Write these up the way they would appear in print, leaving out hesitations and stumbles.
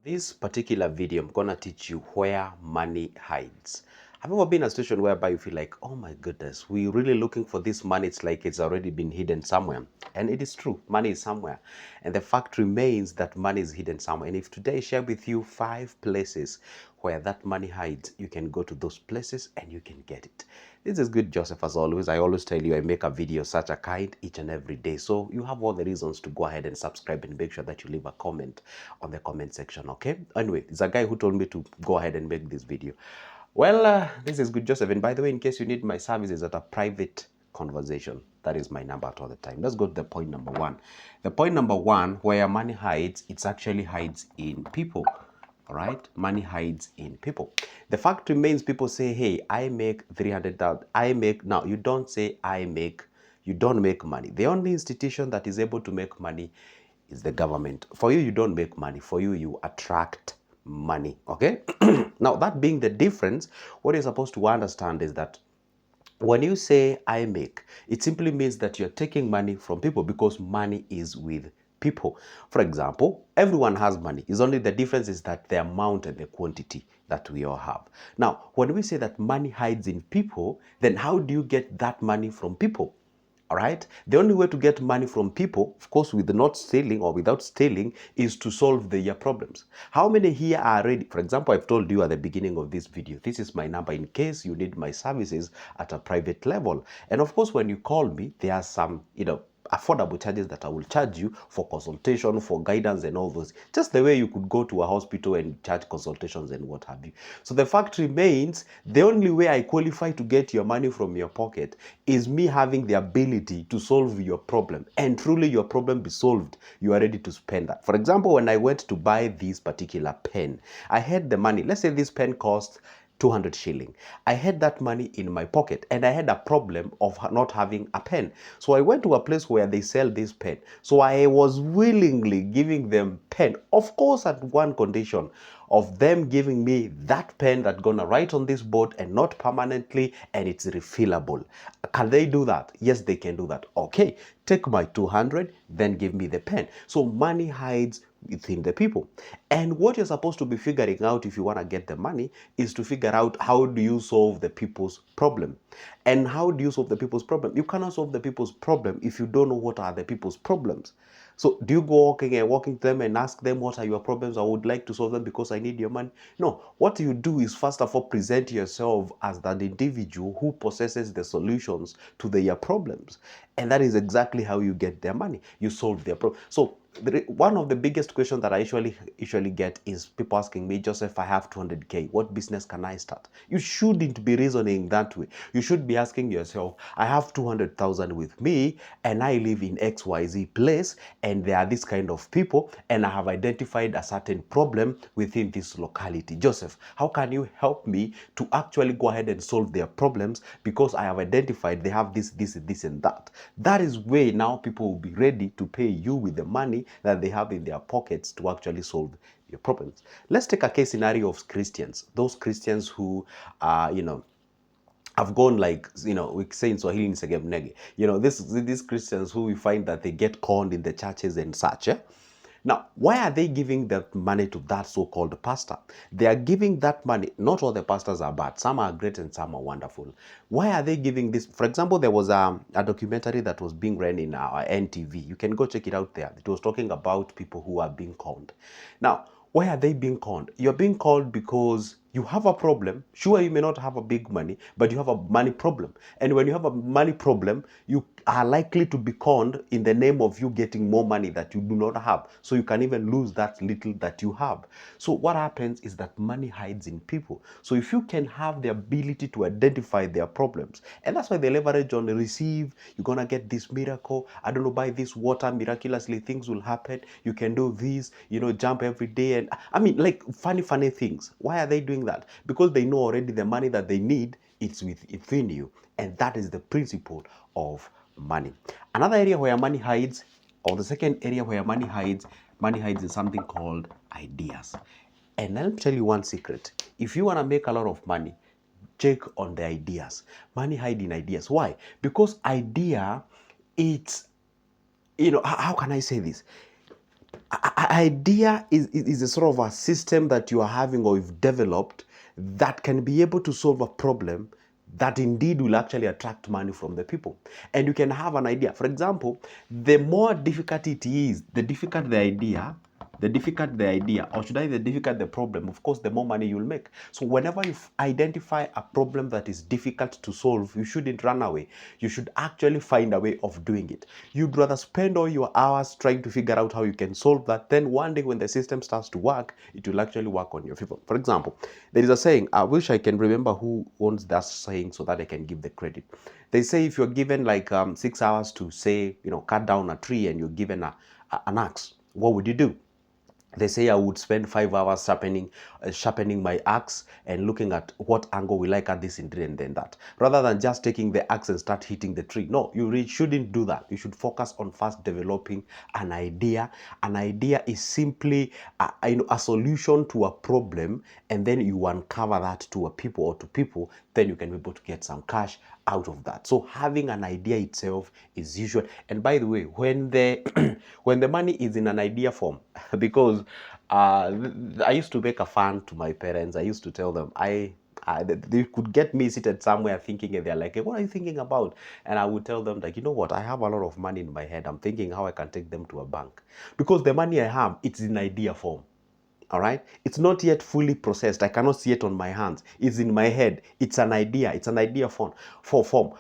This particular video, I'm gonna teach you where money hides. Have you ever been in a situation whereby you feel like, oh my goodness, we're really looking for this money? It's like it's already been hidden somewhere. And it is true, money is somewhere. And the fact remains that money is hidden somewhere. And if today I share with you 5 places where that money hides, you can go to those places and you can get it. This is Good Joseph as always. I always tell you I make a video such a kind each and every day. So you have all the reasons to go ahead and subscribe and make sure that you leave a comment on the comment section, okay? Anyway, it's a guy who told me to go ahead and make this video. Well, this is Good Joseph. And by the way, in case you need my services at a private conversation, that is my number at all the time. Let's go to the point number one. The point number one, where money hides, it actually hides in people. All right, money hides in people. The fact remains, people say, hey, I make 300,000. I make, now you don't say I make, you don't make money. The only institution that is able to make money is the government. For you, you don't make money. For you, you attract money, okay? Now, that being the difference, what you're supposed to understand is that when you say I make, it simply means that you're taking money from people because money is with people. For example, everyone has money. It's only the difference is that the amount and the quantity that we all have. Now, when we say that money hides in people, then how do you get that money from people? All right. The only way to get money from people, of course, with not stealing or without stealing, is to solve their problems. How many here are ready? For example, I've told you at the beginning of this video, this is my number in case you need my services at a private level. And of course, when you call me, there are some, affordable charges that I will charge you for consultation, for guidance and all those. Just the way you could go to a hospital and charge consultations and what have you. So the fact remains, the only way I qualify to get your money from your pocket is me having the ability to solve your problem. And truly your problem be solved, you are ready to spend that. For example, when I went to buy this particular pen, I had the money. Let's say this pen cost 200 shilling. I had that money in my pocket and I had a problem of not having a pen. So I went to a place where they sell this pen. So I was willingly giving them pen, of course at one condition of them giving me that pen that's gonna write on this board and not permanently, and it's refillable. Can they do that? Yes, they can do that. Okay, take my 200, then give me the pen. So money hides within the people. And what you're supposed to be figuring out if you want to get the money is to figure out how do you solve the people's problem. And how do you solve the people's problem? You cannot solve the people's problem if you don't know what are the people's problems. So do you go walking to them and ask them what are your problems? I would like to solve them because I need your money. No, what you do is first of all present yourself as that individual who possesses the solutions to their problems. And that is exactly how you get their money. You solve their problem. So one of the biggest questions that I usually get is people asking me, Joseph, I have 200K. What business can I start? You shouldn't be reasoning that way. You should be asking yourself, I have 200,000 with me and I live in XYZ place and there are this kind of people and I have identified a certain problem within this locality. Joseph, how can you help me to actually go ahead and solve their problems because I have identified they have this, and that. That is where now people will be ready to pay you with the money that they have in their pockets to actually solve your problems. Let's take a case scenario of Christians. Those Christians who are, have gone like, we say in Swahili, these Christians who we find that they get conned in the churches and such. Now, why are they giving that money to that so-called pastor? They are giving that money. Not all the pastors are bad. Some are great and some are wonderful. Why are they giving this? For example, there was a documentary that was being run in our NTV. You can go check it out there. It was talking about people who are being conned. Now, why are they being conned? You're being called because you have a problem. Sure, you may not have a big money, but you have a money problem. And when you have a money problem, you are likely to be conned in the name of you getting more money that you do not have. So you can even lose that little that you have. So what happens is that money hides in people. So if you can have the ability to identify their problems, and that's why they leverage on receive, you're going to get this miracle. I don't know, buy this water, miraculously things will happen. You can do this, jump every day. And I mean, like funny things. Why are they doing that? Because they know already the money that they need, it's within you. And that is the principle of money. Another area where money hides, or the second area where money hides in something called ideas. And let me tell you one secret. If you want to make a lot of money, check on the ideas. Money hide in ideas. Why? Because idea, it's, how can I say this? Idea is a sort of a system that you are having or you've developed that can be able to solve a problem that indeed will actually attract money from the people. And you can have an idea. For example, the more difficult it is, the difficult the idea, or should I say the difficult the problem, of course, the more money you'll make. So whenever you identify a problem that is difficult to solve, you shouldn't run away. You should actually find a way of doing it. You'd rather spend all your hours trying to figure out how you can solve that. Then one day when the system starts to work, it will actually work on your favor. For example, there is a saying, I wish I can remember who owns that saying so that I can give the credit. They say if you're given like 6 hours to say, cut down a tree, and you're given an axe, what would you do? They say I would spend 5 hours sharpening my axe and looking at what angle will I cut this in tree and then that. Rather than just taking the axe and start hitting the tree. No, you really shouldn't do that. You should focus on first developing an idea. An idea is simply a solution to a problem, and then you uncover that to a people or to people, then you can be able to get some cash out of that. So having an idea itself is usual. And by the way, when the when the money is in an idea form, because I used to make a fun to my parents. I used to tell them they could get me seated somewhere thinking, and they're like, hey, what are you thinking about? And I would tell them, like, you know what, I have a lot of money in my head. I'm thinking how I can take them to a bank, because the money I have, it's in idea form. All right, it's not yet fully processed. I cannot see it on my hands. It's in my head. It's an idea. It's an idea form.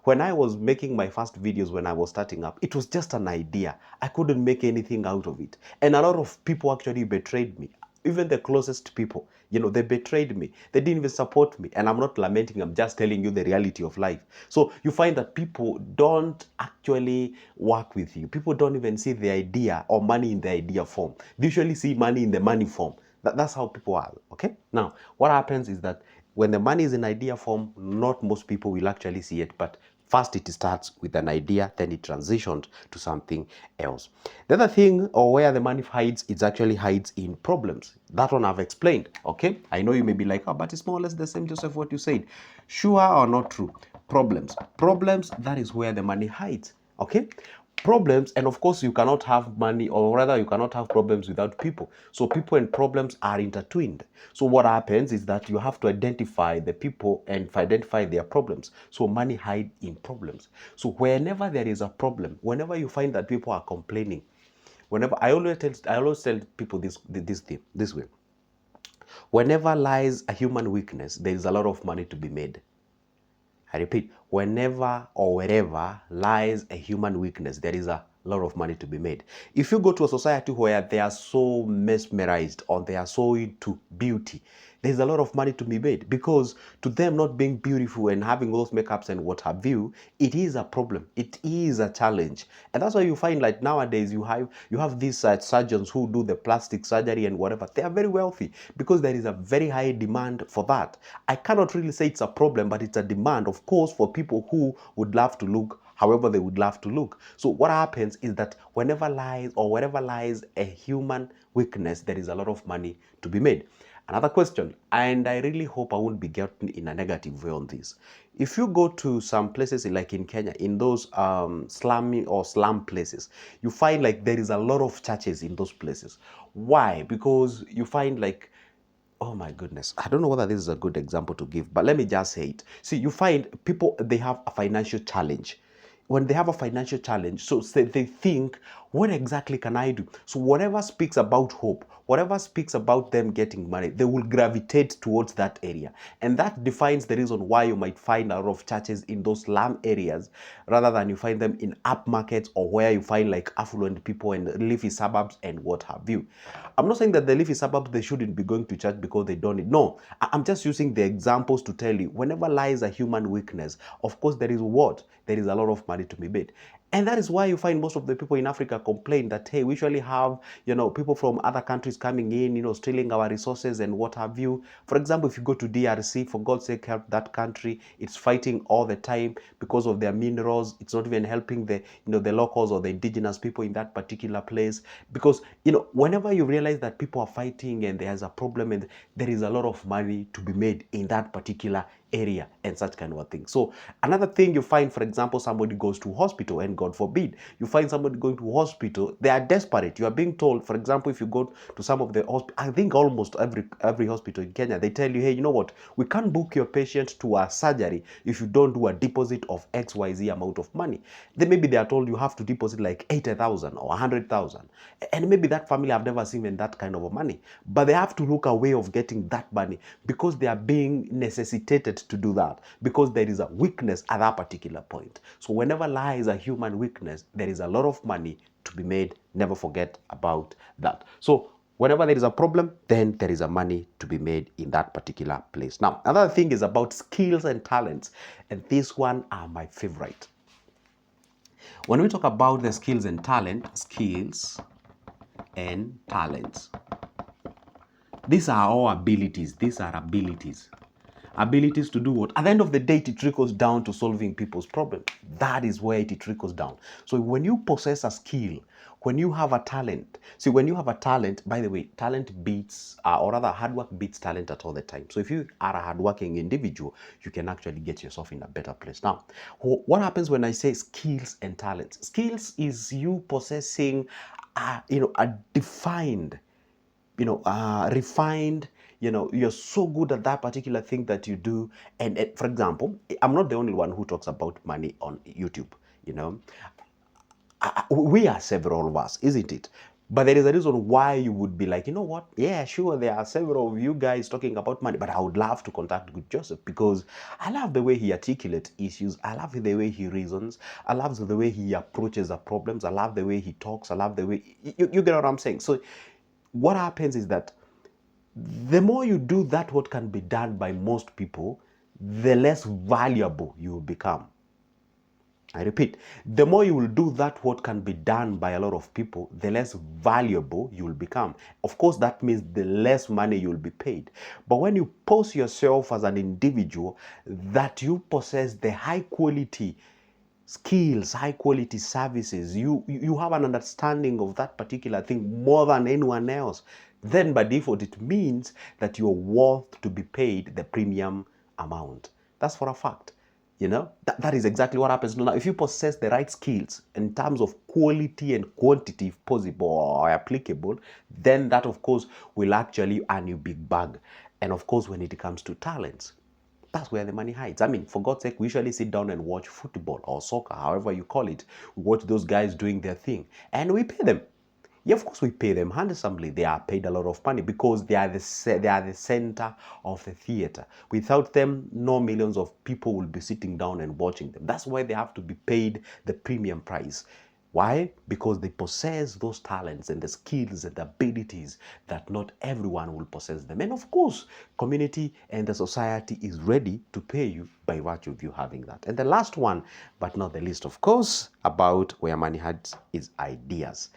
When I was making my first videos, when I was starting up, it was just an idea. I couldn't make anything out of it, and a lot of people actually betrayed me. Even the closest people, they betrayed me. They didn't even support me. And I'm not lamenting, I'm just telling you the reality of life. So you find that people don't actually work with you. People don't even see the idea or money in the idea form. They usually see money in the money form. That's how people are, okay? Now, what happens is that when the money is in idea form, not most people will actually see it, but first it starts with an idea, then it transitions to something else. The other thing, or where the money hides, it actually hides in problems. That one I've explained, okay? I know you may be like, oh, but it's more or less the same, Joseph, what you said. Sure or not true? Problems. Problems, that is where the money hides, okay? Problems, and of course you cannot have money, or rather you cannot have problems without people. So people and problems are intertwined. So what happens is that you have to identify the people and identify their problems. So money hides in problems. So whenever there is a problem, whenever you find that people are complaining, whenever I always tell people this way: whenever lies a human weakness, there is a lot of money to be made. I repeat, whenever or wherever lies a human weakness, there is a lot of money to be made. If you go to a society where they are so mesmerized or they are so into beauty, there's a lot of money to be made, because to them, not being beautiful and having those makeups and what have you, it is a problem. It is a challenge. And that's why you find, like, nowadays you have these surgeons who do the plastic surgery and whatever. They are very wealthy because there is a very high demand for that. I cannot really say it's a problem, but it's a demand, of course, for people who would love to look however they would love to look. So what happens is that wherever lies a human weakness, there is a lot of money to be made. Another question, and I really hope I won't be getting in a negative way on this. If you go to some places like in Kenya, in those slummy or slum places, you find like there is a lot of churches in those places. Why? Because you find like, oh my goodness, I don't know whether this is a good example to give, but let me just say it. See, you find people, they have a financial challenge. When they have a financial challenge, so they think, what exactly can I do? So whatever speaks about hope, whatever speaks about them getting money, they will gravitate towards that area. And that defines the reason why you might find a lot of churches in those slum areas rather than you find them in up markets, or where you find like affluent people in leafy suburbs and what have you. I'm not saying that the leafy suburbs, they shouldn't be going to church because they don't need. No, I'm just using the examples to tell you, whenever lies a human weakness, of course there is what? There is a lot of money to be made. And that is why you find most of the people in Africa complain that, hey, we usually have, people from other countries coming in, stealing our resources and what have you. For example, if you go to DRC, for God's sake, help that country. It's fighting all the time because of their minerals. It's not even helping the locals or the indigenous people in that particular place. Because, whenever you realize that people are fighting and there's a problem, and there is a lot of money to be made in that particular area and such kind of a thing. So another thing you find, for example, somebody goes to hospital, and God forbid, you find somebody going to hospital, they are desperate. You are being told, for example, if you go to some of the I think almost every hospital in Kenya, they tell you, hey, you know what, we can't book your patient to a surgery if you don't do a deposit of XYZ amount of money. Then maybe they are told you have to deposit like 80,000 or 100,000, and maybe that family have never seen that kind of money, but they have to look a way of getting that money because they are being necessitated to do that, because there is a weakness at that particular point. So whenever lies a human weakness, there is a lot of money to be made. Never forget about that. So whenever there is a problem, then there is a money to be made in that particular place. Now, another thing is about skills and talents, and these one are my favorite. When we talk about the skills and talents, these are all abilities. These are abilities. Abilities to do what? At the end of the day, it trickles down to solving people's problems. That is where it trickles down. So when you possess a skill, when you have a talent, see, when you have a talent, by the way, talent beats, or rather hard work beats talent at all the time. So if you are a hardworking individual, you can actually get yourself in a better place. Now, what happens when I say skills and talents? Skills is you possessing, a defined, refined, you're so good at that particular thing that you do. And for example, I'm not the only one who talks about money on YouTube. We are several of us, isn't it? But there is a reason why you would be like, you know what? Yeah, sure, there are several of you guys talking about money, but I would love to contact Good Joseph because I love the way he articulates issues. I love the way he reasons. I love the way he approaches the problems. I love the way he talks. I love the way, you get what I'm saying? So what happens is that the more you do that what can be done by most people, the less valuable you will become. I repeat, the more you will do that what can be done by a lot of people, the less valuable you will become. Of course, that means the less money you will be paid. But when you pose yourself as an individual that you possess the high quality skills, high quality services, you have an understanding of that particular thing more than anyone else, then by default it means that you're worth to be paid the premium amount. That's for a fact. That is exactly what happens. Now, if you possess the right skills in terms of quality and quantity, if possible or applicable, then that of course will actually earn you big bag. And of course, when it comes to talents, that's where the money hides. I mean, for God's sake, we usually sit down and watch football or soccer, however you call it. We watch those guys doing their thing and we pay them. Yeah, of course we pay them handsomely. They are paid a lot of money because they are the center of the theater. Without them, no millions of people will be sitting down and watching them. That's why they have to be paid the premium price. Why? Because they possess those talents and the skills and the abilities that not everyone will possess them. And of course, community and the society is ready to pay you by virtue of you having that. And the last one, but not the least, of course, about where money hides is ideas.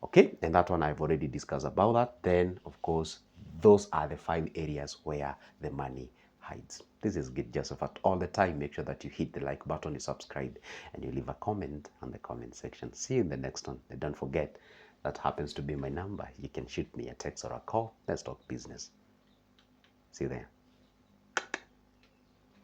Okay, and that one I've already discussed about that. Then, of course, those are the 5 areas where the money hides. This is Good Joseph at all the time. Make sure that you hit the like button, you subscribe, and you leave a comment on the comment section. See you in the next one. And don't forget, that happens to be my number. You can shoot me a text or a call. Let's talk business. See you there.